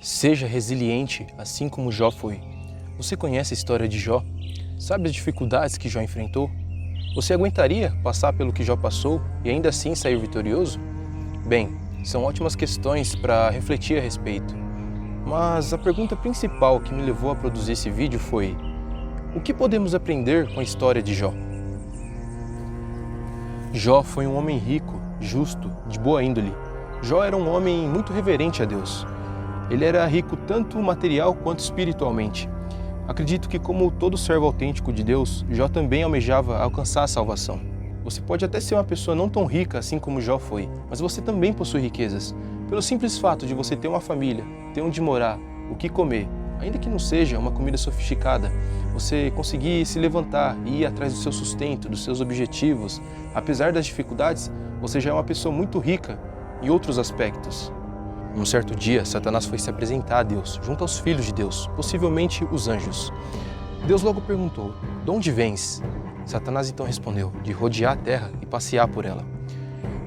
Seja resiliente, assim como Jó foi. Você conhece a história de Jó? Sabe as dificuldades que Jó enfrentou? Você aguentaria passar pelo que Jó passou e ainda assim sair vitorioso? Bem, são ótimas questões para refletir a respeito. Mas a pergunta principal que me levou a produzir esse vídeo foi: o que podemos aprender com a história de Jó? Jó foi um homem rico, justo, de boa índole. Jó era um homem muito reverente a Deus. Ele era rico tanto material quanto espiritualmente. Acredito que, como todo servo autêntico de Deus, Jó também almejava alcançar a salvação. Você pode até ser uma pessoa não tão rica assim como Jó foi, mas você também possui riquezas. Pelo simples fato de você ter uma família, ter onde morar, o que comer, ainda que não seja uma comida sofisticada, você conseguir se levantar e ir atrás do seu sustento, dos seus objetivos, apesar das dificuldades, você já é uma pessoa muito rica em outros aspectos. Um certo dia, Satanás foi se apresentar a Deus, junto aos filhos de Deus, possivelmente os anjos. Deus logo perguntou: "De onde vens?" Satanás então respondeu: "De rodear a terra e passear por ela."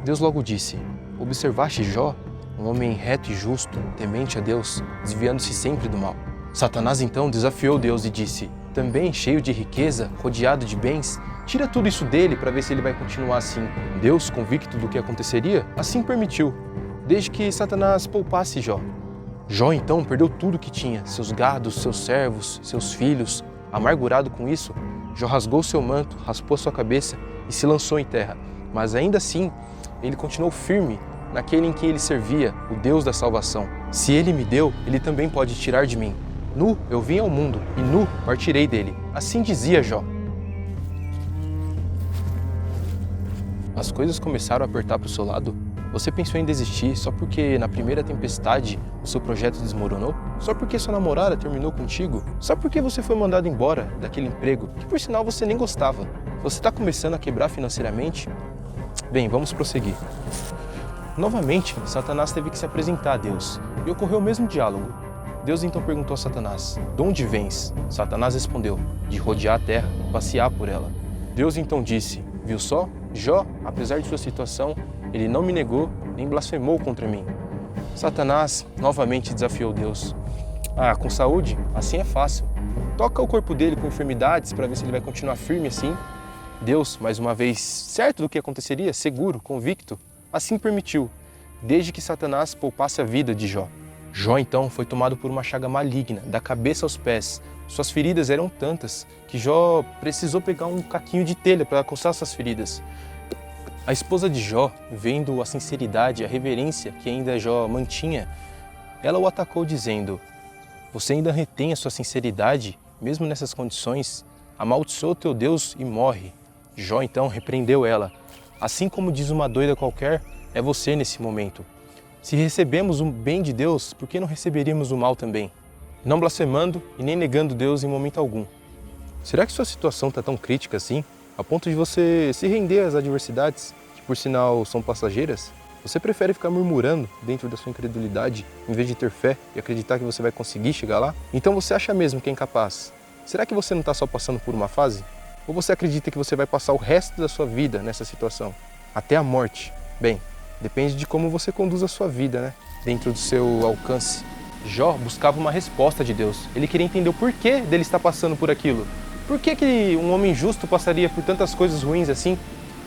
Deus logo disse: "Observaste Jó, um homem reto e justo, temente a Deus, desviando-se sempre do mal." Satanás então desafiou Deus e disse: "Também cheio de riqueza, rodeado de bens, tira tudo isso dele para ver se ele vai continuar assim." Deus, convicto do que aconteceria, assim permitiu, desde que Satanás poupasse Jó. Jó então perdeu tudo que tinha, seus gados, seus servos, seus filhos. Amargurado com isso, Jó rasgou seu manto, raspou sua cabeça e se lançou em terra. Mas ainda assim, ele continuou firme naquele em que ele servia, o Deus da salvação. "Se ele me deu, ele também pode tirar de mim. Nu eu vim ao mundo e nu partirei dele." Assim dizia Jó. As coisas começaram a apertar para o seu lado. Você pensou em desistir só porque na primeira tempestade o seu projeto desmoronou? Só porque sua namorada terminou contigo? Só porque você foi mandado embora daquele emprego que por sinal você nem gostava? Você está começando a quebrar financeiramente? Bem, vamos prosseguir. Novamente, Satanás teve que se apresentar a Deus e ocorreu o mesmo diálogo. Deus então perguntou a Satanás: "De onde vens?" Satanás respondeu: "De rodear a terra e passear por ela." Deus então disse: "Viu só? Jó, apesar de sua situação, ele não me negou nem blasfemou contra mim." Satanás novamente desafiou Deus. Com saúde? Assim é fácil. Toca o corpo dele com enfermidades para ver se ele vai continuar firme assim. Deus, mais uma vez, certo do que aconteceria, seguro, convicto, assim permitiu, desde que Satanás poupasse a vida de Jó. Jó então foi tomado por uma chaga maligna, da cabeça aos pés. Suas feridas eram tantas que Jó precisou pegar um caquinho de telha para coçar suas feridas. A esposa de Jó, vendo a sinceridade e a reverência que ainda Jó mantinha, ela o atacou dizendo: "Você ainda retém a sua sinceridade, mesmo nessas condições? Amaldiçoa o teu Deus e morre." Jó então repreendeu ela: "Assim como diz uma doida qualquer, é você nesse momento. Se recebemos o bem de Deus, por que não receberíamos o mal também? Não blasfemando e nem negando Deus em momento algum." Será que sua situação está tão crítica assim, a ponto de você se render às adversidades, que por sinal são passageiras? Você prefere ficar murmurando dentro da sua incredulidade, em vez de ter fé e acreditar que você vai conseguir chegar lá? Então você acha mesmo que é incapaz? Será que você não está só passando por uma fase? Ou você acredita que você vai passar o resto da sua vida nessa situação? Até a morte? Bem, depende de como você conduz a sua vida, né? Dentro do seu alcance. Jó buscava uma resposta de Deus. Ele queria entender o porquê dele estar passando por aquilo. Por que um homem justo passaria por tantas coisas ruins assim?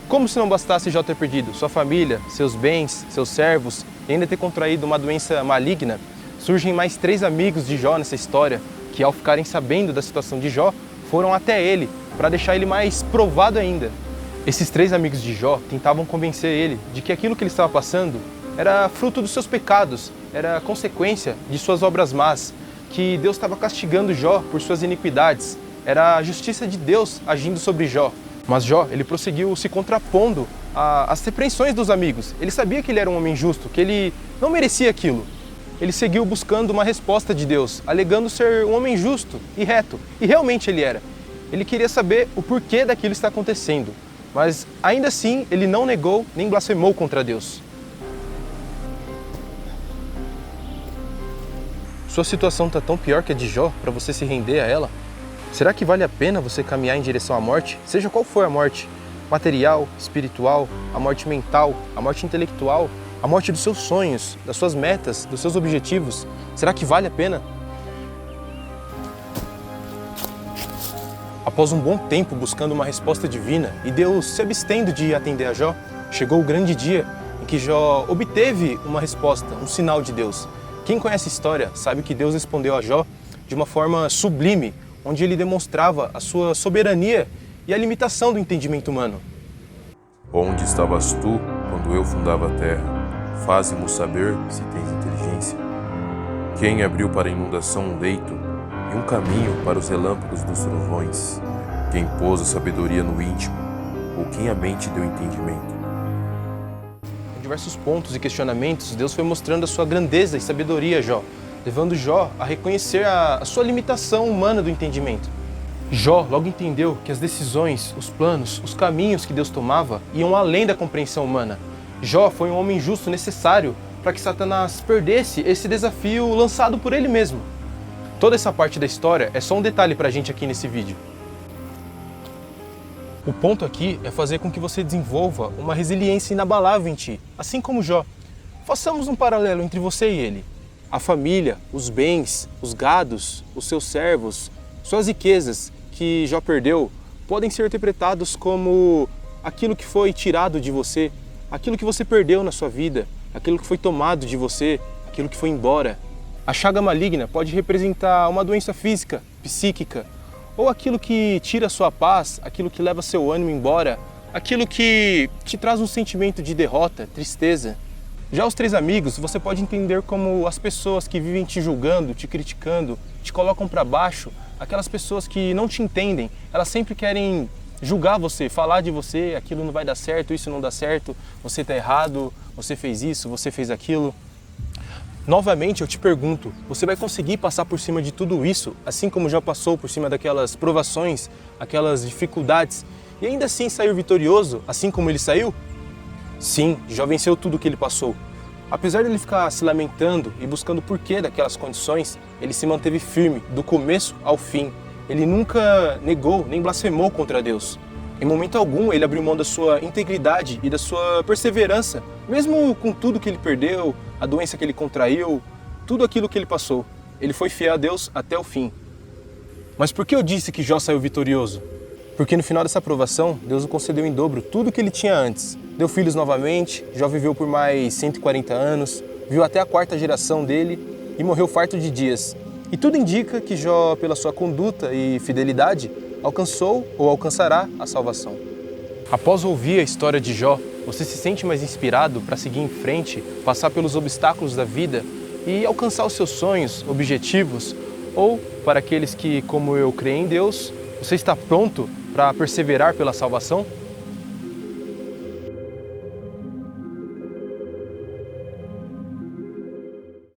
Como se não bastasse Jó ter perdido sua família, seus bens, seus servos e ainda ter contraído uma doença maligna, surgem mais 3 amigos de Jó nessa história, que ao ficarem sabendo da situação de Jó, foram até ele para deixar ele mais provado ainda. Esses 3 amigos de Jó tentavam convencer ele de que aquilo que ele estava passando era fruto dos seus pecados, era consequência de suas obras más, que Deus estava castigando Jó por suas iniquidades. Era a justiça de Deus agindo sobre Jó. Mas Jó, ele prosseguiu se contrapondo às repreensões dos amigos. Ele sabia que ele era um homem justo, que ele não merecia aquilo. Ele seguiu buscando uma resposta de Deus, alegando ser um homem justo e reto. E realmente ele era. Ele queria saber o porquê daquilo está acontecendo. Mas ainda assim, ele não negou nem blasfemou contra Deus. Sua situação está tão pior que a de Jó para você se render a ela? Será que vale a pena você caminhar em direção à morte, seja qual for a morte? Material, espiritual, a morte mental, a morte intelectual? A morte dos seus sonhos, das suas metas, dos seus objetivos, será que vale a pena? Após um bom tempo buscando uma resposta divina e Deus se abstendo de atender a Jó, chegou o grande dia em que Jó obteve uma resposta, um sinal de Deus. Quem conhece a história sabe que Deus respondeu a Jó de uma forma sublime, onde ele demonstrava a sua soberania e a limitação do entendimento humano. Onde estavas tu quando eu fundava a terra? Faze-mo saber se tens inteligência. Quem abriu para a inundação um leito e um caminho para os relâmpagos dos trovões? Quem pôs a sabedoria no íntimo? Ou quem a mente deu entendimento? Em diversos pontos e questionamentos, Deus foi mostrando a sua grandeza e sabedoria a Jó, levando Jó a reconhecer a sua limitação humana do entendimento. Jó logo entendeu que as decisões, os planos, os caminhos que Deus tomava iam além da compreensão humana. Jó foi um homem justo necessário para que Satanás perdesse esse desafio lançado por ele mesmo. Toda essa parte da história é só um detalhe para a gente aqui nesse vídeo. O ponto aqui é fazer com que você desenvolva uma resiliência inabalável em ti, assim como Jó. Façamos um paralelo entre você e ele. A família, os bens, os gados, os seus servos, suas riquezas que Jó perdeu podem ser interpretados como aquilo que foi tirado de você, aquilo que você perdeu na sua vida, aquilo que foi tomado de você, aquilo que foi embora. A chaga maligna pode representar uma doença física, psíquica, ou aquilo que tira a sua paz, aquilo que leva seu ânimo embora, aquilo que te traz um sentimento de derrota, tristeza. Já os 3 amigos você pode entender como as pessoas que vivem te julgando, te criticando, te colocam para baixo, aquelas pessoas que não te entendem, elas sempre querem julgar você, falar de você, aquilo não vai dar certo, isso não dá certo, você está errado, você fez isso, você fez aquilo. Novamente eu te pergunto, você vai conseguir passar por cima de tudo isso, assim como já passou por cima daquelas provações, aquelas dificuldades, e ainda assim sair vitorioso, assim como ele saiu? Sim, Jó venceu tudo o que ele passou. Apesar de ele ficar se lamentando e buscando o porquê daquelas condições, ele se manteve firme, do começo ao fim. Ele nunca negou, nem blasfemou contra Deus. Em momento algum, ele abriu mão da sua integridade e da sua perseverança, mesmo com tudo que ele perdeu, a doença que ele contraiu, tudo aquilo que ele passou. Ele foi fiel a Deus até o fim. Mas por que eu disse que Jó saiu vitorioso? Porque no final dessa provação, Deus o concedeu em dobro tudo o que ele tinha antes. Deu filhos novamente, Jó viveu por mais 140 anos, viu até a 4ª geração dele e morreu farto de dias. E tudo indica que Jó, pela sua conduta e fidelidade, alcançou ou alcançará a salvação. Após ouvir a história de Jó, você se sente mais inspirado para seguir em frente, passar pelos obstáculos da vida e alcançar os seus sonhos, objetivos? Ou, para aqueles que, como eu, creem em Deus, você está pronto para perseverar pela salvação?